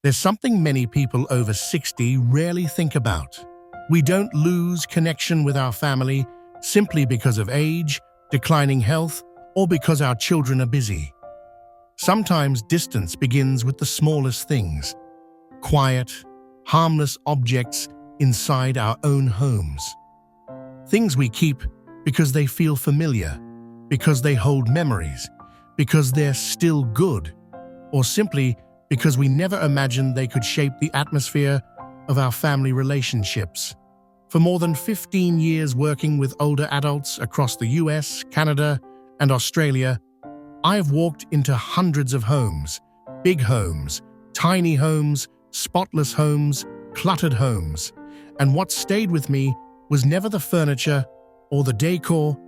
There's something many people over 60 rarely think about. We don't lose connection with our family simply because of age, declining health, or because our children are busy. Sometimes distance begins with the smallest things. Quiet, harmless objects inside our own homes. Things we keep because they feel familiar, because they hold memories, because they're still good, or simply because we never imagined they could shape the atmosphere of our family relationships. For more than 15 years working with older adults across the US, Canada, and Australia, I've walked into hundreds of homes, big homes, tiny homes, spotless homes, cluttered homes, and what stayed with me was never the furniture or the decor,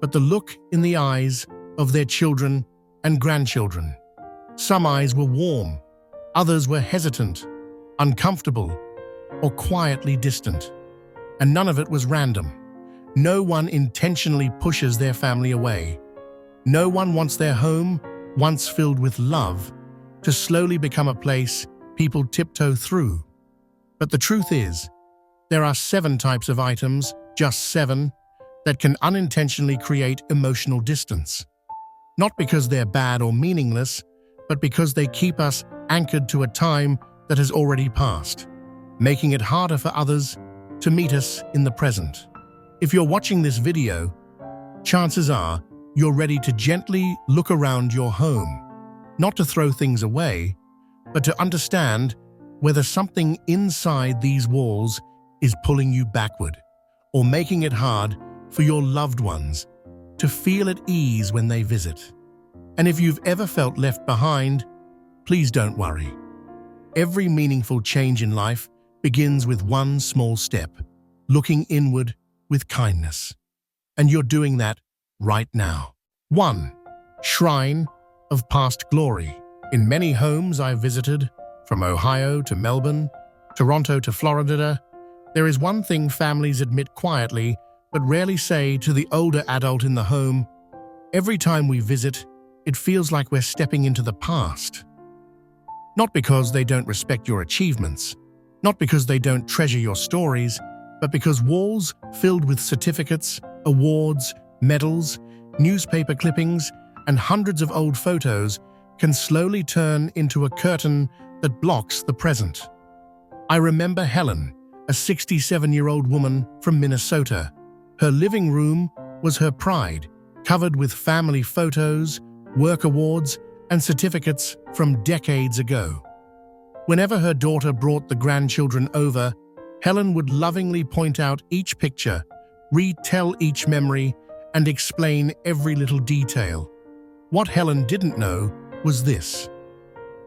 but the look in the eyes of their children and grandchildren. Some eyes were warm, others were hesitant, uncomfortable, or quietly distant. And none of it was random. No one intentionally pushes their family away. No one wants their home, once filled with love, to slowly become a place people tiptoe through. But the truth is, there are 7 types of items, just 7, that can unintentionally create emotional distance. Not because they're bad or meaningless, but because they keep us anchored to a time that has already passed, making it harder for others to meet us in the present. If you're watching this video, chances are you're ready to gently look around your home, not to throw things away, but to understand whether something inside these walls is pulling you backward or making it hard for your loved ones to feel at ease when they visit. And if you've ever felt left behind, please don't worry. Every meaningful change in life begins with one small step, looking inward with kindness. And you're doing that right now. 1. Shrine of past glory. In many homes I've visited, from Ohio to Melbourne, Toronto to Florida, there is one thing families admit quietly but rarely say to the older adult in the home. Every time we visit, it feels like we're stepping into the past. Not because they don't respect your achievements, not because they don't treasure your stories, but because walls filled with certificates, awards, medals, newspaper clippings, and hundreds of old photos can slowly turn into a curtain that blocks the present. I remember Helen, a 67-year-old woman from Minnesota. Her living room was her pride, covered with family photos, work awards, and certificates from decades ago. Whenever her daughter brought the grandchildren over, Helen would lovingly point out each picture, retell each memory, and explain every little detail. What Helen didn't know was this.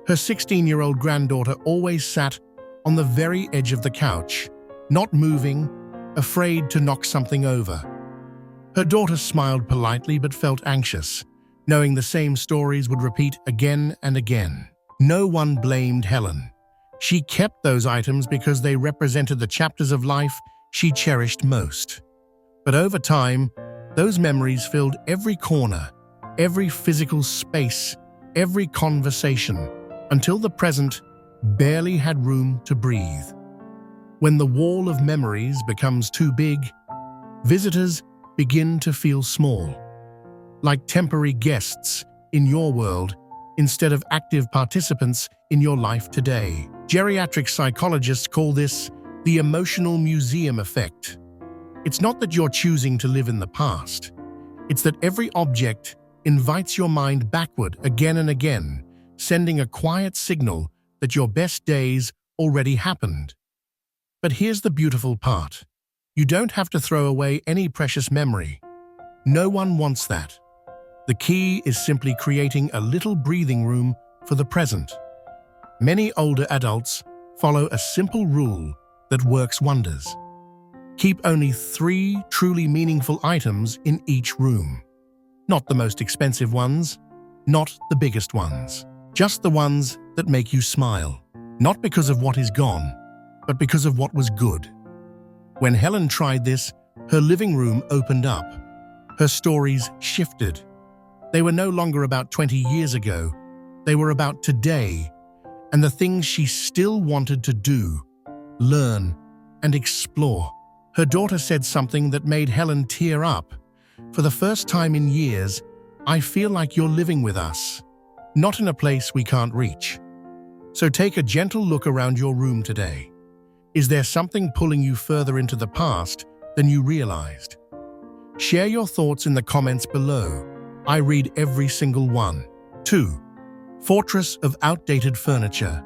Her 16-year-old granddaughter always sat on the very edge of the couch, not moving, afraid to knock something over. Her daughter smiled politely but felt anxious, knowing the same stories would repeat again and again. No one blamed Helen. She kept those items because they represented the chapters of life she cherished most. But over time, those memories filled every corner, every physical space, every conversation, until the present barely had room to breathe. When the wall of memories becomes too big, visitors begin to feel small, like temporary guests in your world instead of active participants in your life today. Geriatric psychologists call this the emotional museum effect. It's not that you're choosing to live in the past. It's that every object invites your mind backward again and again, sending a quiet signal that your best days already happened. But here's the beautiful part. You don't have to throw away any precious memory. No one wants that. The key is simply creating a little breathing room for the present. Many older adults follow a simple rule that works wonders. Keep only 3 truly meaningful items in each room. Not the most expensive ones, not the biggest ones. Just the ones that make you smile. Not because of what is gone, but because of what was good. When Helen tried this, her living room opened up. Her stories shifted. They were no longer about 20 years ago. They were about today. and the things she still wanted to do, learn, and explore. Her daughter said something that made Helen tear up. "For the first time in years, I feel like you're living with us, not in a place we can't reach." So take a gentle look around your room today. Is there something pulling you further into the past than you realized? Share your thoughts in the comments below. I read every single one. 2. Fortress of outdated furniture.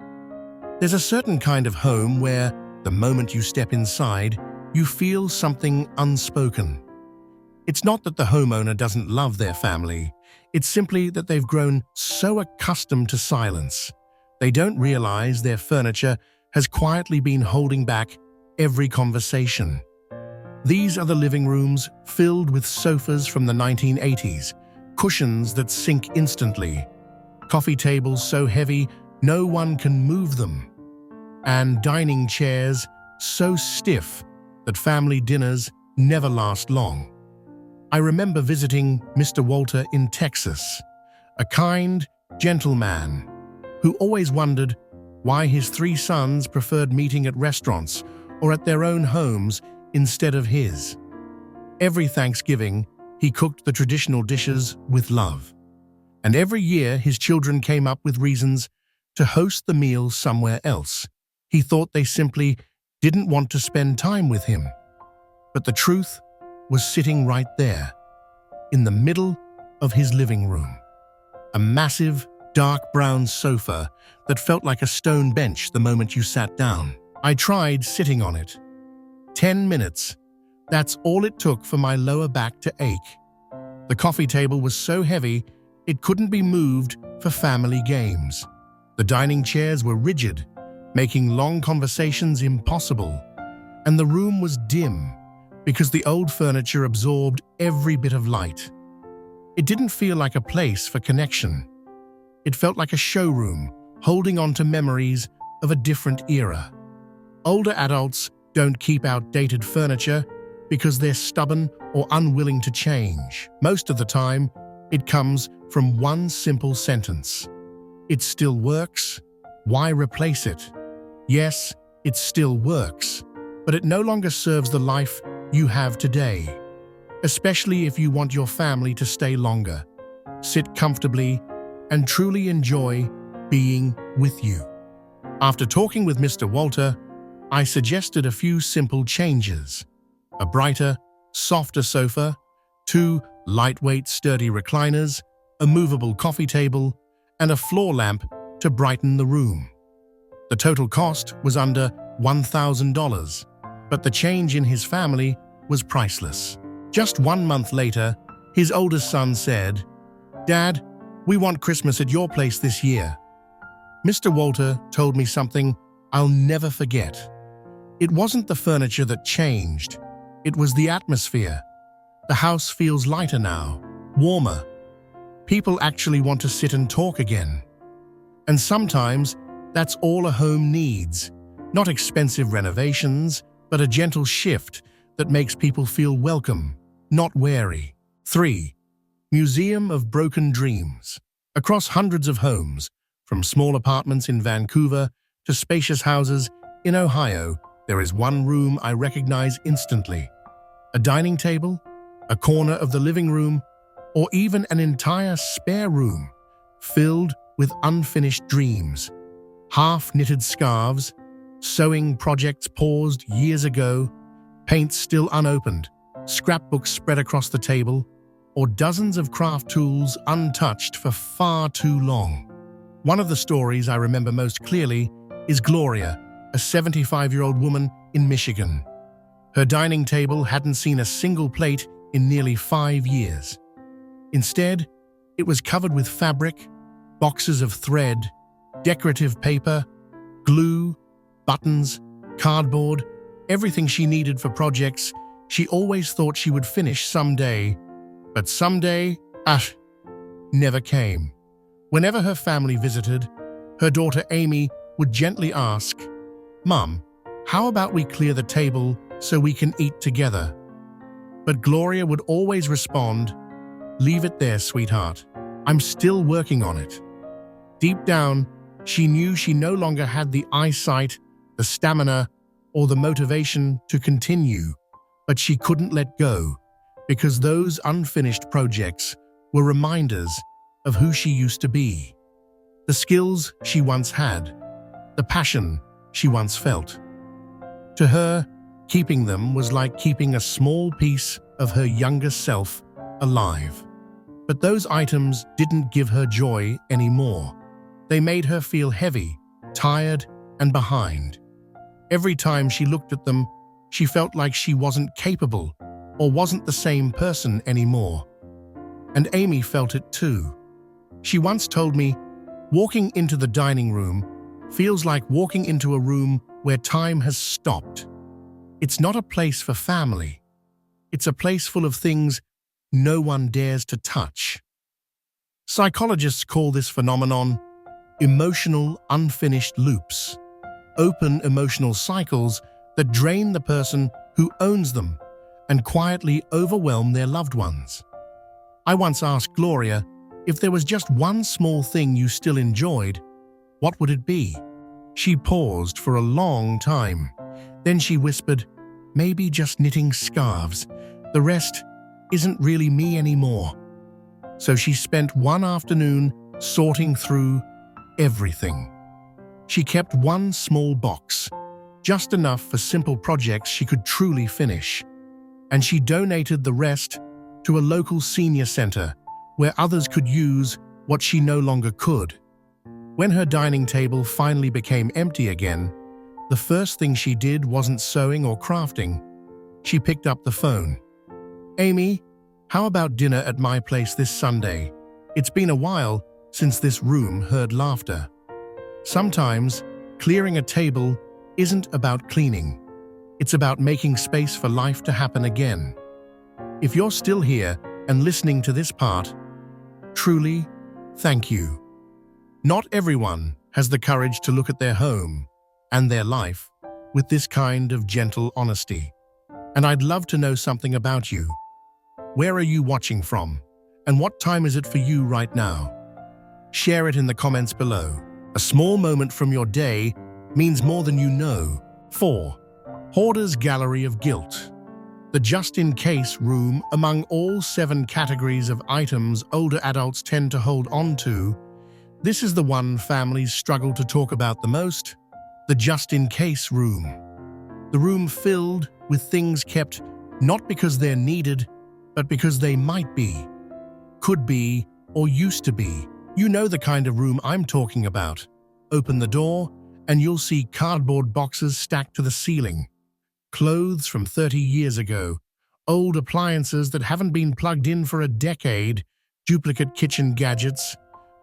There's a certain kind of home where, the moment you step inside, you feel something unspoken. It's not that the homeowner doesn't love their family, it's simply that they've grown so accustomed to silence. They don't realize their furniture has quietly been holding back every conversation. These are the living rooms filled with sofas from the 1980s, cushions that sink instantly, coffee tables so heavy no one can move them, and dining chairs so stiff that family dinners never last long. I remember visiting Mr. Walter in Texas, a kind, gentle man who always wondered why his 3 sons preferred meeting at restaurants or at their own homes instead of his. Every Thanksgiving, he cooked the traditional dishes with love. And every year, his children came up with reasons to host the meal somewhere else. He thought they simply didn't want to spend time with him. But the truth was sitting right there, in the middle of his living room. A massive, dark brown sofa that felt like a stone bench the moment you sat down. I tried sitting on it. 10 minutes. That's all it took for my lower back to ache. The coffee table was so heavy, it couldn't be moved for family games. The dining chairs were rigid, making long conversations impossible. And the room was dim, because the old furniture absorbed every bit of light. It didn't feel like a place for connection. It felt like a showroom, holding on to memories of a different era. Older adults don't keep outdated furniture because they're stubborn or unwilling to change. Most of the time, it comes from one simple sentence. It still works. Why replace it? Yes, it still works, but it no longer serves the life you have today, especially if you want your family to stay longer, sit comfortably, and truly enjoy being with you. After talking with Mr. Walter, I suggested a few simple changes: a brighter, softer sofa, 2 lightweight, sturdy recliners, a movable coffee table, and a floor lamp to brighten the room. The total cost was under $1,000, but the change in his family was priceless. Just 1 month later, his oldest son said, "Dad, we want Christmas at your place this year." Mr. Walter told me something I'll never forget. It wasn't the furniture that changed, it was the atmosphere. The house feels lighter now, warmer. People actually want to sit and talk again. And sometimes, that's all a home needs. Not expensive renovations, but a gentle shift that makes people feel welcome, not wary. 3. Museum of Broken Dreams. Across hundreds of homes, from small apartments in Vancouver to spacious houses in Ohio, there is one room I recognize instantly. A dining table, a corner of the living room, or even an entire spare room filled with unfinished dreams. Half-knitted scarves, sewing projects paused years ago, paint still unopened, scrapbooks spread across the table, or dozens of craft tools untouched for far too long. One of the stories I remember most clearly is Gloria, a 75-year-old woman in Michigan. Her dining table hadn't seen a single plate in nearly 5 years. Instead, it was covered with fabric, boxes of thread, decorative paper, glue, buttons, cardboard, everything she needed for projects she always thought she would finish someday. But someday, never came. Whenever her family visited, her daughter Amy would gently ask, "Mum, how about we clear the table so we can eat together?" But Gloria would always respond, "Leave it there, sweetheart. I'm still working on it." Deep down, She knew she no longer had the eyesight, the stamina, or the motivation to continue, but she couldn't let go because those unfinished projects were reminders of who she used to be, the skills she once had, the passion she once felt. To her, keeping them was like keeping a small piece of her younger self alive. But those items didn't give her joy anymore. They made her feel heavy, tired, and behind. Every time she looked at them, she felt like she wasn't capable or wasn't the same person anymore. And Amy felt it too. She once told me, walking into the dining room feels like walking into a room where time has stopped. It's not a place for family. It's a place full of things no one dares to touch. Psychologists call this phenomenon emotional unfinished loops, open emotional cycles that drain the person who owns them and quietly overwhelm their loved ones. I once asked Gloria, if there was just one small thing you still enjoyed, what would it be? She paused for a long time. Then she whispered, maybe just knitting scarves. The rest isn't really me anymore. So she spent one afternoon sorting through everything. She kept one small box, just enough for simple projects she could truly finish, and she donated the rest to a local senior center where others could use what she no longer could. When her dining table finally became empty again, the first thing she did wasn't sewing or crafting. She picked up the phone. Amy, how about dinner at my place this Sunday? It's been a while since this room heard laughter. Sometimes, clearing a table isn't about cleaning. It's about making space for life to happen again. If you're still here and listening to this part, truly, thank you. Not everyone has the courage to look at their home and their life with this kind of gentle honesty. And I'd love to know something about you. Where are you watching from? And what time is it for you right now? Share it in the comments below. A small moment from your day means more than you know. 4. Hoarder's Gallery of Guilt. The just-in-case room among all 7 categories of items older adults tend to hold on to. This is the one families struggle to talk about the most, the just-in-case room. The room filled with things kept not because they're needed, but because they might be, could be, or used to be. You know the kind of room I'm talking about. Open the door, and you'll see cardboard boxes stacked to the ceiling. Clothes from 30 years ago, old appliances that haven't been plugged in for a decade, duplicate kitchen gadgets,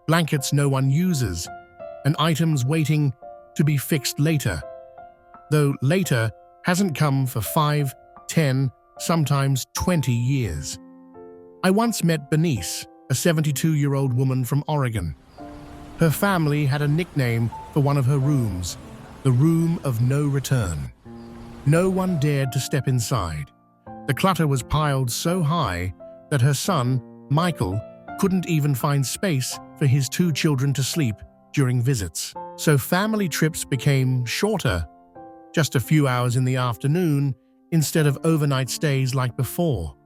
blankets no one uses, and items waiting to be fixed later. Though later hasn't come for 5, 10, sometimes 20 years. I once met Bernice, a 72-year-old woman from Oregon. Her family had a nickname for one of her rooms, the Room of No Return. No one dared to step inside. The clutter was piled so high that her son, Michael, couldn't even find space for his 2 children to sleep during visits. So family trips became shorter, just a few hours in the afternoon instead of overnight stays like before.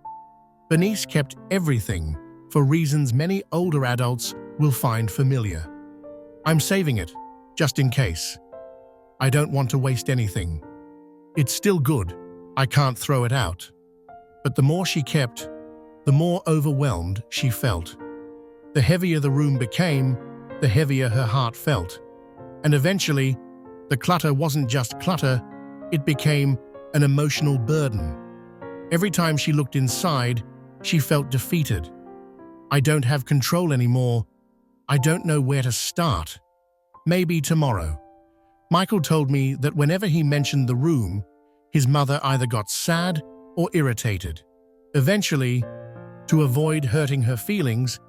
Bernice kept everything for reasons many older adults will find familiar. I'm saving it, just in case. I don't want to waste anything. It's still good. I can't throw it out. But the more she kept, the more overwhelmed she felt. The heavier the room became, the heavier her heart felt. And eventually, the clutter wasn't just clutter, it became an emotional burden. Every time she looked inside, she felt defeated. I don't have control anymore. I don't know where to start. Maybe tomorrow. Michael told me that whenever he mentioned the room, his mother either got sad or irritated. Eventually, to avoid hurting her feelings,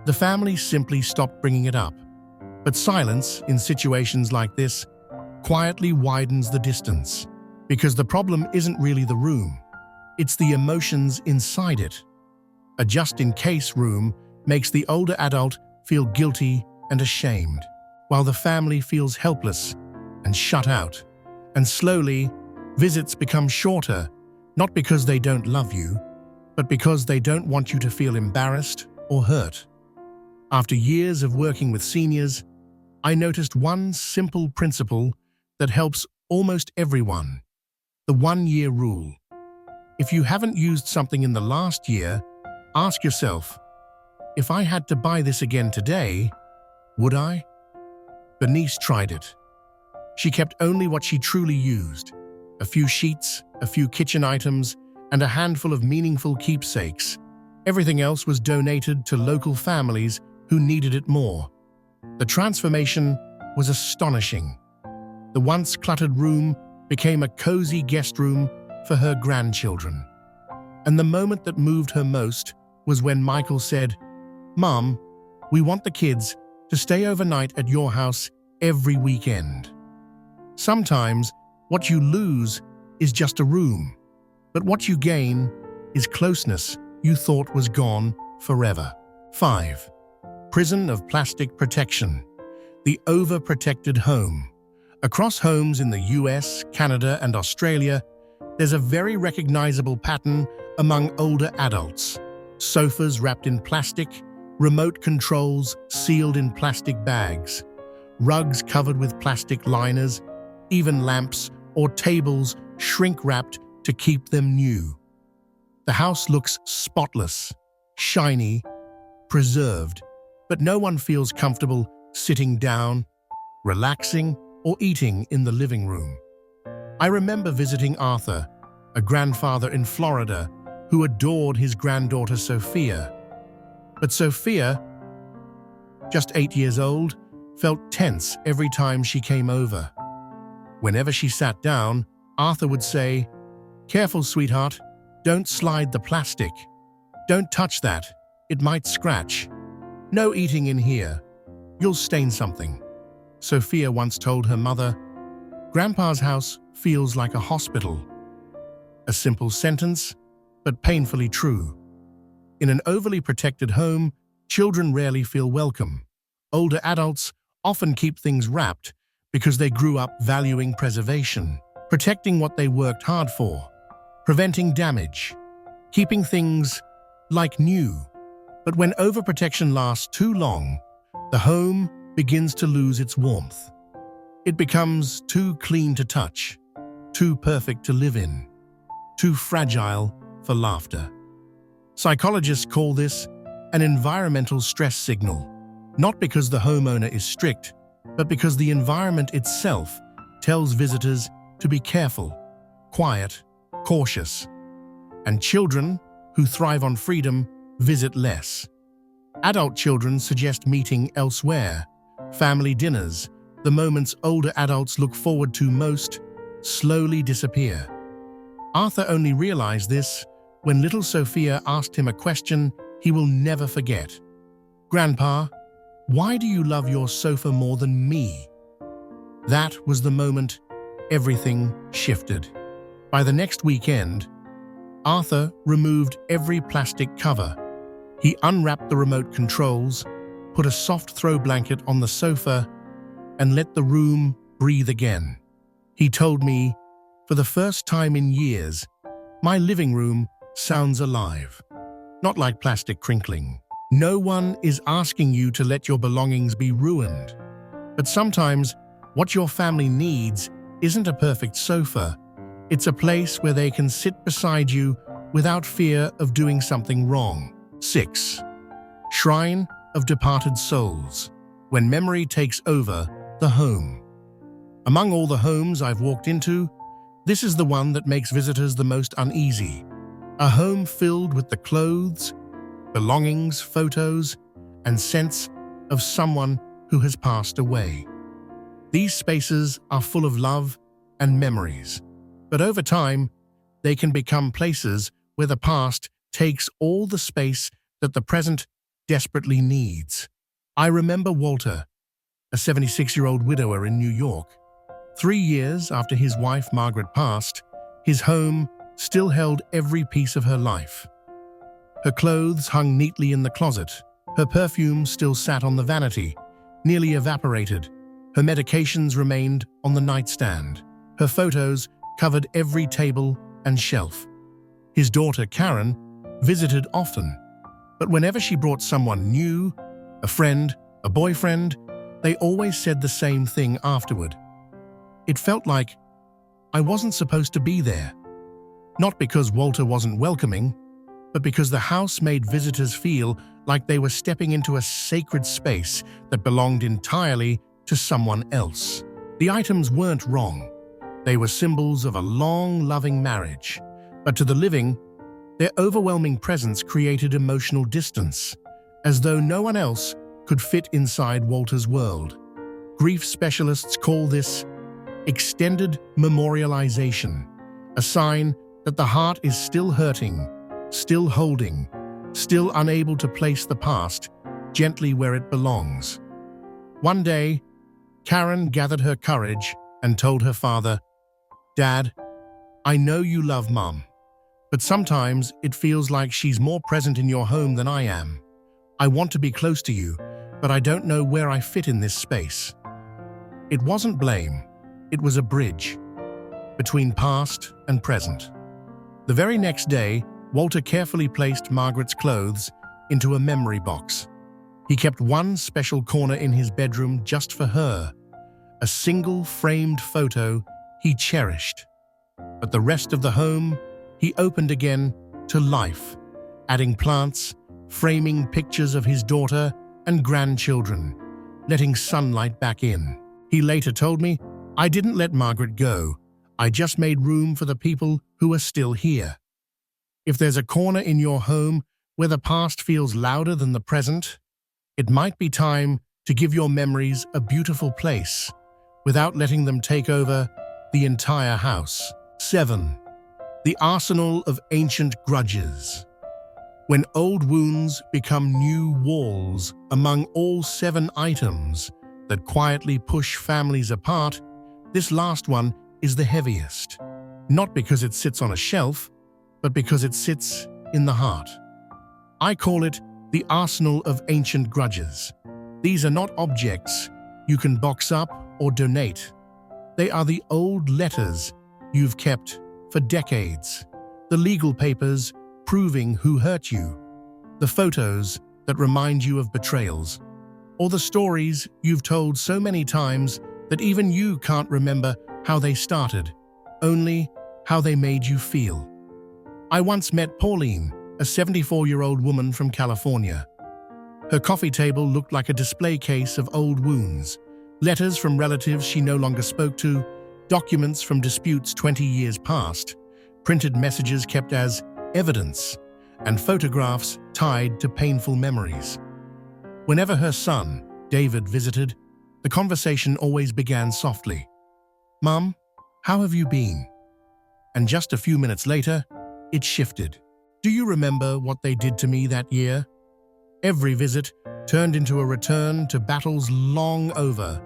the family simply stopped bringing it up. But silence in situations like this quietly widens the distance, because the problem isn't really the room, it's the emotions inside it. A just-in-case room makes the older adult feel guilty and ashamed. while the family feels helpless and shut out. And slowly, visits become shorter, not because they don't love you, but because they don't want you to feel embarrassed or hurt. After years of working with seniors, I noticed one simple principle that helps almost everyone: the 1-year rule. If you haven't used something in the last year, ask yourself, if I had to buy this again today, would I? Bernice tried it. She kept only what she truly used: a few sheets, a few kitchen items, and a handful of meaningful keepsakes. Everything else was donated to local families who needed it more. The transformation was astonishing. The once cluttered room became a cozy guest room for her grandchildren. And the moment that moved her most was when Michael said, "Mom, we want the kids to stay overnight at your house every weekend." Sometimes what you lose is just a room, but what you gain is closeness you thought was gone forever. 5. Prison of plastic protection. The overprotected home. Across homes in the US, Canada, and Australia, there's a very recognizable pattern among older adults. Sofas wrapped in plastic, remote controls sealed in plastic bags, rugs covered with plastic liners, even lamps or tables shrink-wrapped to keep them new. The house looks spotless, shiny, preserved, but no one feels comfortable sitting down, relaxing, or eating in the living room. I remember visiting Arthur, a grandfather in Florida who adored his granddaughter Sophia. But Sophia, just 8 years old, felt tense every time she came over. Whenever she sat down, Arthur would say, "Careful, sweetheart, don't slide the plastic. Don't touch that, it might scratch. No eating in here, you'll stain something." Sophia once told her mother, "Grandpa's house feels like a hospital." A simple sentence, but painfully true. In an overly protected home, children rarely feel welcome. Older adults often keep things wrapped because they grew up valuing preservation, protecting what they worked hard for, preventing damage, keeping things like new. But when overprotection lasts too long, the home begins to lose its warmth. It becomes too clean to touch, too perfect to live in, too fragile for laughter. Psychologists call this an environmental stress signal, not because the homeowner is strict, but because the environment itself tells visitors to be careful, quiet, cautious. And children, who thrive on freedom, visit less. Adult children suggest meeting elsewhere. Family dinners, the moments older adults look forward to most, slowly disappear. Arthur only realized this when little Sophia asked him a question he will never forget. "Grandpa, why do you love your sofa more than me?" That was the moment everything shifted. By the next weekend, Arthur removed every plastic cover. He unwrapped the remote controls, put a soft throw blanket on the sofa, and let the room breathe again. He told me, "For the first time in years, my living room sounds alive. Not like plastic crinkling." No one is asking you to let your belongings be ruined. But sometimes, what your family needs isn't a perfect sofa. It's a place where they can sit beside you without fear of doing something wrong. 6. Shrine of departed souls. When memory takes over the home. Among all the homes I've walked into, this is the one that makes visitors the most uneasy. A home filled with the clothes, belongings, photos, and scents of someone who has passed away. These spaces are full of love and memories, but over time, they can become places where the past takes all the space that the present desperately needs. I remember Walter, a 76-year-old widower in New York. 3 years after his wife Margaret passed, his home still held every piece of her life. Her clothes hung neatly in the closet. Her perfume still sat on the vanity, nearly evaporated Her medications remained on the nightstand. Her photos covered every table and shelf. His daughter, Karen, visited often, but whenever she brought someone new, a friend, a boyfriend, they always said the same thing afterward. It felt like I wasn't supposed to be there. Not because Walter wasn't welcoming, but because the house made visitors feel like they were stepping into a sacred space that belonged entirely to someone else. The items weren't wrong. They were symbols of a long, loving marriage. But to the living, their overwhelming presence created emotional distance, as though no one else could fit inside Walter's world. Grief specialists call this extended memorialization, a sign that the heart is still hurting, still holding, still unable to place the past gently where it belongs. One day, Karen gathered her courage and told her father, "Dad, I know you love Mom, but sometimes it feels like she's more present in your home than I am. I want to be close to you, but I don't know where I fit in this space." It wasn't blame, it was a bridge between past and present. The very next day, Walter carefully placed Margaret's clothes into a memory box. He kept one special corner in his bedroom just for her, a single framed photo he cherished. But the rest of the home, he opened again to life, adding plants, framing pictures of his daughter and grandchildren, letting sunlight back in. He later told me, "I didn't let Margaret go. I just made room for the people who are still here." If there's a corner in your home where the past feels louder than the present, it might be time to give your memories a beautiful place without letting them take over the entire house. 7. The arsenal of ancient grudges. When old wounds become new walls among all 7 items that quietly push families apart, this last one is the heaviest. Not because it sits on a shelf, but because it sits in the heart. I call it the arsenal of ancient grudges. These are not objects you can box up or donate. They are the old letters you've kept for decades, the legal papers proving who hurt you, the photos that remind you of betrayals, or the stories you've told so many times that even you can't remember how they started, only how they made you feel. I once met Pauline, a 74-year-old woman from California. Her coffee table looked like a display case of old wounds, letters from relatives she no longer spoke to, documents from disputes 20 years past, printed messages kept as evidence, and photographs tied to painful memories. Whenever her son, David, visited, the conversation always began softly. "Mom, how have you been?" And just a few minutes later, it shifted. "Do you remember what they did to me that year?" Every visit turned into a return to battles long over,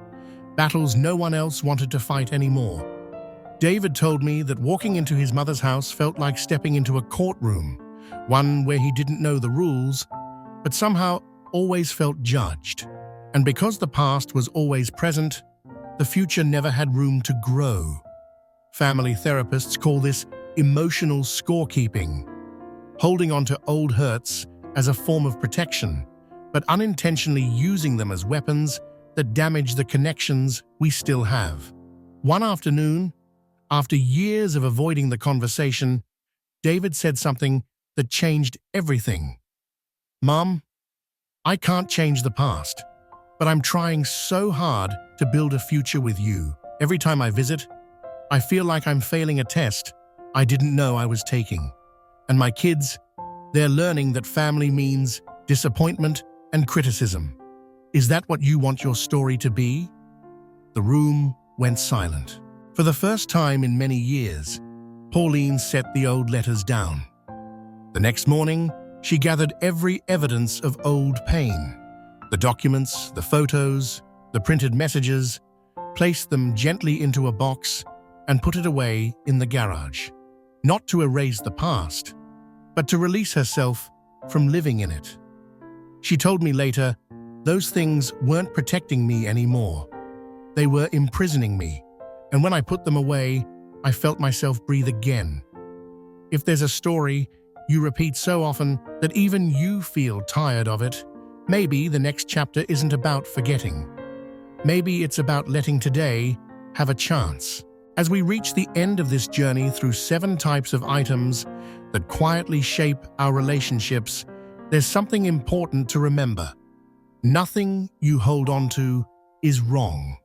battles no one else wanted to fight anymore. David told me that walking into his mother's house felt like stepping into a courtroom, one where he didn't know the rules, but somehow always felt judged. And because the past was always present, the future never had room to grow. Family therapists call this emotional scorekeeping, holding on to old hurts as a form of protection, but unintentionally using them as weapons that damage the connections we still have. One afternoon, after years of avoiding the conversation, David said something that changed everything. "Mom, I can't change the past, but I'm trying so hard to build a future with you. Every time I visit, I feel like I'm failing a test I didn't know I was taking. And my kids, they're learning that family means disappointment and criticism. Is that what you want your story to be?" The room went silent. For the first time in many years, Pauline set the old letters down. The next morning, she gathered every evidence of old pain, the documents, the photos, the printed messages, placed them gently into a box, and put it away in the garage. Not to erase the past, but to release herself from living in it. She told me later, those things weren't protecting me anymore. They were imprisoning me, and when I put them away, I felt myself breathe again. If there's a story you repeat so often that even you feel tired of it, maybe the next chapter isn't about forgetting. Maybe it's about letting today have a chance. As we reach the end of this journey through 7 types of items that quietly shape our relationships, there's something important to remember. Nothing you hold on to is wrong.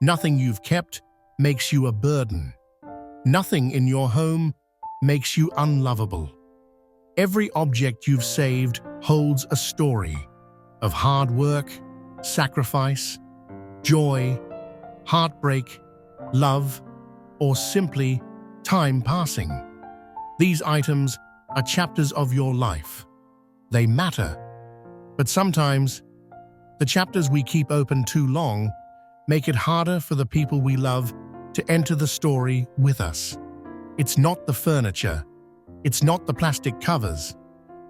Nothing you've kept makes you a burden. Nothing in your home makes you unlovable. Every object you've saved holds a story of hard work, sacrifice, joy, heartbreak, love, or simply time passing. These items are chapters of your life. They matter, but sometimes the chapters we keep open too long make it harder for the people we love to enter the story with us. It's not the furniture, it's not the plastic covers,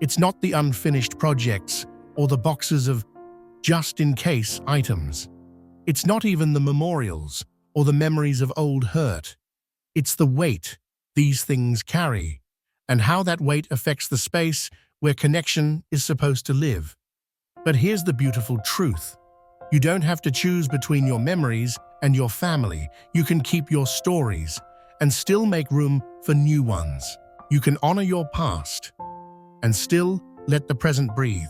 it's not the unfinished projects or the boxes of just-in-case items. It's not even the memorials or the memories of old hurt. It's the weight these things carry and how that weight affects the space where connection is supposed to live. But here's the beautiful truth. You don't have to choose between your memories and your family. You can keep your stories and still make room for new ones. You can honor your past and still let the present breathe.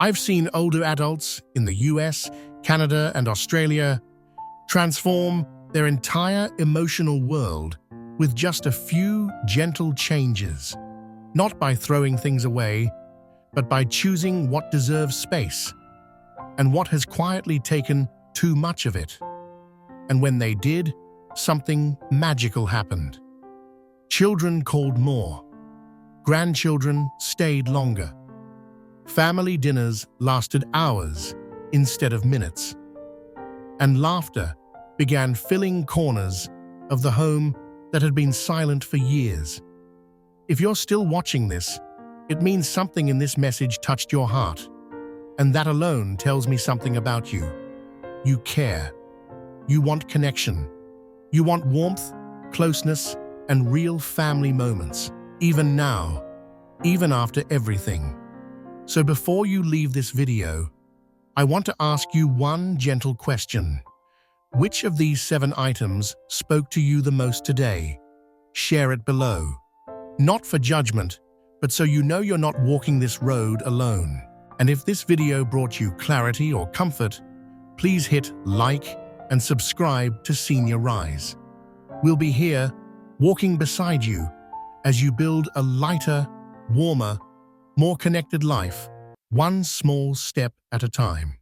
I've seen older adults in the US, Canada, and Australia transform their entire emotional world with just a few gentle changes, not by throwing things away, but by choosing what deserves space and what has quietly taken too much of it. And when they did, something magical happened. Children called more. Grandchildren stayed longer. Family dinners lasted hours instead of minutes. And laughter began filling corners of the home that had been silent for years. If you're still watching this, it means something in this message touched your heart. And that alone tells me something about you. You care. You want connection. You want warmth, closeness, and real family moments, even now, even after everything. So before you leave this video, I want to ask you one gentle question. Which of these 7 items spoke to you the most today? Share it below. Not for judgment, but so you know you're not walking this road alone. And if this video brought you clarity or comfort, please hit like and subscribe to Senior Rise. We'll be here, walking beside you as you build a lighter, warmer, more connected life, one small step at a time.